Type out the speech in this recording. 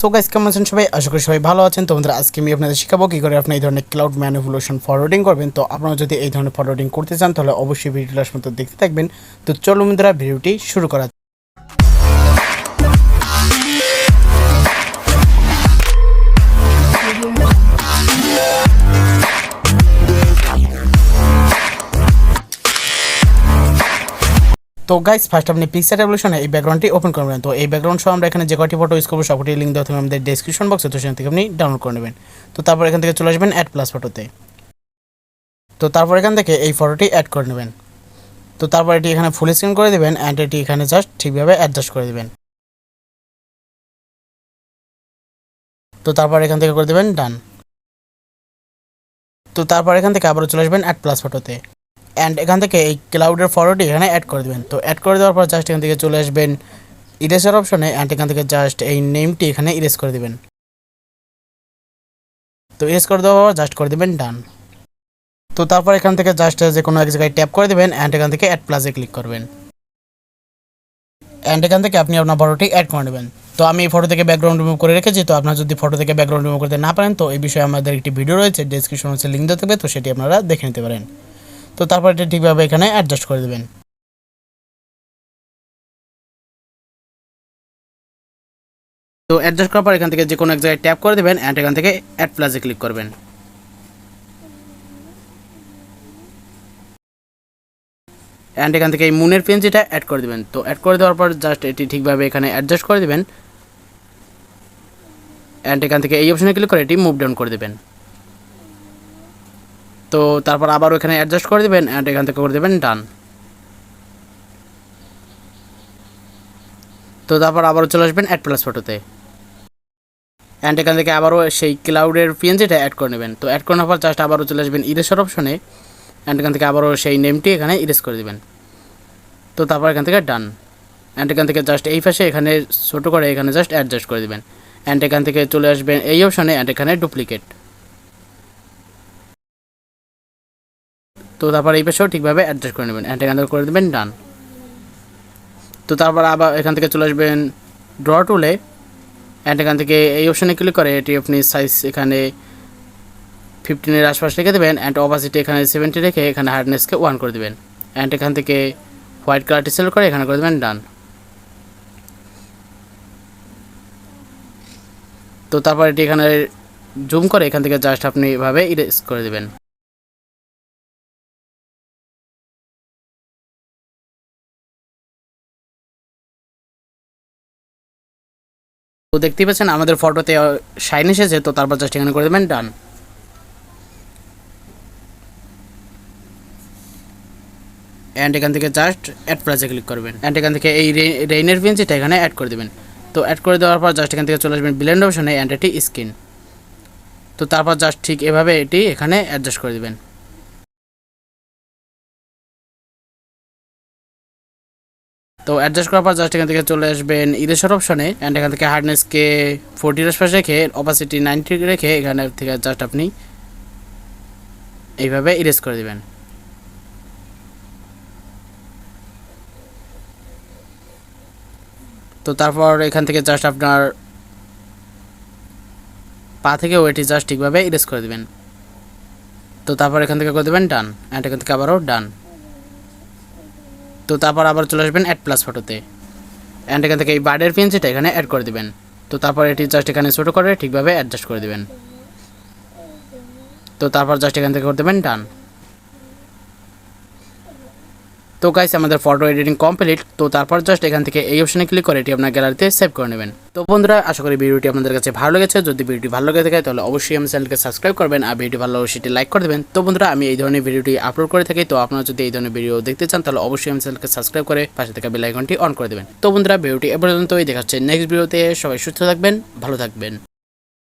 তো গাইস কেমন আছেন সবাই? আশা করি সবাই ভালো আছেন। তো বন্ধুরা আজকে আমি আপনাদের শেখাবো কি করে আপনি এই ধরনের ক্লাউড ম্যানিপুলেশন ফরওয়ার্ডিং করবেন। তো আপনারা যদি এই ধরনের ফরওয়ার্ডিং করতে চান তাহলে অবশ্যই ভিডিওটা লাস্ট পর্যন্ত দেখতে থাকবেন। তো চলো বন্ধুরা ভিডিওটি শুরু করা। তো গাইস ফার্স্ট আপনি পিক্সার্ট অ্যাপ লিংকে এই ব্যাকগ্রাউন্ডটি ওপেন করবেন। তো এই ব্যাকগ্রাউন্ড সহ আমরা এখানে যে কয়টি ফটো ইউজ করবো সবকটি লিঙ্ক দেওয়া থাকবে আমাদের ডেসক্রিপশন বক্সে, তো সেখান থেকে আপনি ডাউনলোড করে নেবেন। তো তারপর এখান থেকে চলে আসবেন অ্যাড প্লাস ফটোতে। তো তারপর এখান থেকে এই ফটোটি অ্যাড করে নেবেন। তো তারপর এটি এখানে ফুল স্ক্রিন করে দেবেন অ্যান্ড এটি এখানে জাস্ট ঠিকভাবে অ্যাডজাস্ট করে দেবেন। তো তারপর এখান থেকে করে দেবেন ডান। তো তারপর এখান থেকে আবারও চলে আসবেন অ্যাড প্লাস ফটোতে অ্যান্ড এখান থেকে এই ক্লাউডের ফটোটি এখানে অ্যাড করে দেবেন। তো অ্যাড করে দেওয়ার পর জাস্ট এখান থেকে চলে আসবেন ইরেজার অপশনে অ্যান্ড এখান থেকে জাস্ট এই নেমটি এখানে ইরেজ করে দেবেন। তো ইরেজ করে দেওয়ার পর জাস্ট করে দেবেন ডান। তো তারপর এখান থেকে জাস্ট যে কোনো এক জায়গায় ট্যাপ করে দেবেন অ্যান্ড এখান থেকে অ্যাড প্লাসে ক্লিক করবেন অ্যান্ড এখান থেকে আপনি আপনার ফটোটি অ্যাড করে নেবেন। তো আমি এই ফটো থেকে ব্যাকগ্রাউন্ড রিমুভ করে রেখেছি। তো আপনারা যদি ফটো থেকে ব্যাকগ্রাউন্ড রিমুভ করতে না পারেন তো এই বিষয়ে আমাদের একটি ভিডিও রয়েছে, ডেসক্রিপশন হচ্ছে লিঙ্ক দেওয়া থাকবে, তো সেটি আপনারা দেখে নিতে পারেন। তো তারপর এটা ঠিকভাবে এখানে অ্যাডজাস্ট করে দেবেন। তো অ্যাডজাস্ট করার পর এখান থেকে যে কোনো এক জায়গায় ট্যাপ করে দেবেন অ্যান্ড এখান থেকে অ্যাড প্লাসে ক্লিক করবেন অ্যান্ড এখান থেকে এই মুনের পেন্সিলটা অ্যাড করে দেবেন। তো অ্যাড করে দেওয়ার পর জাস্ট এটি ঠিকভাবে এখানে অ্যাডজাস্ট করে দেবেন অ্যান্ড এখান থেকে এই অপশনে ক্লিক করে এটি মুভ ডাউন করে দেবেন। তো তারপর আবারও এখানে অ্যাডজাস্ট করে দেবেন অ্যান্ড এখান থেকে করে দেবেন ডান। তো তারপর আবারও চলে আসবেন অ্যাড প্লাস ফটোতে অ্যান্ড এখান থেকে আবারও সেই ক্লাউডের পিএনজিটা অ্যাড করে নেবেন। তো অ্যাড করার পর জাস্ট আবারও চলে আসবেন ইরেজার অপশনে অ্যান্ড এখান থেকে আবারও সেই নেমটি এখানে ইরেজ করে দেবেন। তো তারপর এখান থেকে ডান অ্যান্ড এখান থেকে জাস্ট এই পাশে এখানে ছোটো করে এখানে জাস্ট অ্যাডজাস্ট করে দেবেন অ্যান্ড এখান থেকে চলে আসবেন এই অপশনে অ্যান্ড এখানে ডুপ্লিকেট। তো তারপর এই পাশেও ঠিকভাবে অ্যাডজাস্ট করে নেবেন অ্যান্ড এখান থেকে করে দেবেন ডান। তো তারপর আবার এখান থেকে চলে আসবেন ড্র টুলে অ্যান্ড এখান থেকে এই অপশনে ক্লিক করে এটি আপনি সাইজ এখানে 15-এর আশপাশ রেখে দেবেন অ্যান্ড অপাসিটি এখানে 70 রেখে এখানে হার্ডনেসকে 1 করে দেবেন অ্যান্ড এখান থেকে হোয়াইট কালারটি সিলেক্ট করে এখানে করে দেবেন ডান। তো তারপর এটি এখানে জুম করে এখান থেকে জাস্ট আপনি এভাবে ইরেজ করে দেবেন। তো দেখতেই পাচ্ছেন আমাদের ফটোতে শাইন এসেছে। তো তারপর জাস্ট এখানে করে দেবেন ডান অ্যান্ড এখান থেকে জাস্ট অ্যাড প্লাসে ক্লিক করবেন অ্যান্ড এখান থেকে এই রেইনের পেন্সিলটা এখানে অ্যাড করে দেবেন। তো অ্যাড করে দেওয়ার পর জাস্ট এখান থেকে চলে আসবেন ব্লেন্ড অপশনে অ্যান্ড এটি স্ক্রিন। তো তারপর জাস্ট ঠিক এভাবে এটি এখানে অ্যাডজাস্ট করে দেবেন। তো অ্যাডজাস্ট করার পর জাস্ট এখান থেকে চলে আসবেন ইরেজার অপশনে অ্যান্ড এখান থেকে হার্ডনেসকে 40-এর আশপাশ রেখে অপাসিটি 90 রেখে এখানে থেকে জাস্ট আপনি এইভাবে ইরেজ করে দেবেন। তো তারপর এখান থেকে জাস্ট আপনার পা থেকে ওইটি জাস্ট ঠিকভাবে ইরেজ করে দেবেন। তো তারপর এখান থেকে করে দেবেন ডান অ্যান্ড এখান থেকে আবারও ডান। তো তারপর আবার চলে আসবেন অ্যাড প্লাস ফটোতে অ্যান্ড এখান থেকে এই বার্ডের পেন্সিলটা এখানে অ্যাড করে দেবেন। তো তারপর এটি জাস্ট এখানে ছোটো করে ঠিকভাবে অ্যাডজাস্ট করে দেবেন। তো তারপর জাস্ট এখান থেকে করে দেবেন ডান। তো গাইস আমাদের ফটো এডিটিং কমপ্লিট। তো তারপর জাস্ট এখান থেকে এই অপশনে ক্লিক করে এটি আপনার গ্যালারিতে সেভ করে নেবেন। তো বন্ধুরা আশা করি ভিডিওটি আপনাদের কাছে ভালো লেগেছে। যদি ভিডিওটি ভালো লেগে থাকে তাহলে অবশ্যই আমার চ্যানেলকে সাবস্ক্রাইব করবেন আর ভিডিওটি ভালো লাগলে সেটি লাইক করে দেবেন। তো বন্ধুরা আমি এই ধরনের ভিডিওটি আপলোড করে থাকি। তো আপনারা যদি এই ধরনের ভিডিও দেখতে চান তাহলে অবশ্যই আমার চ্যানেলকে সাবস্ক্রাইব করে পাশে থাকা বেল আইকনটি অন করে দেবেন। তো বন্ধুরা ভিডিওটি এ পর্যন্তই, দেখা হচ্ছে নেক্সট ভিডিওতে। সবাই সুস্থ থাকবেন, ভালো থাকবেন।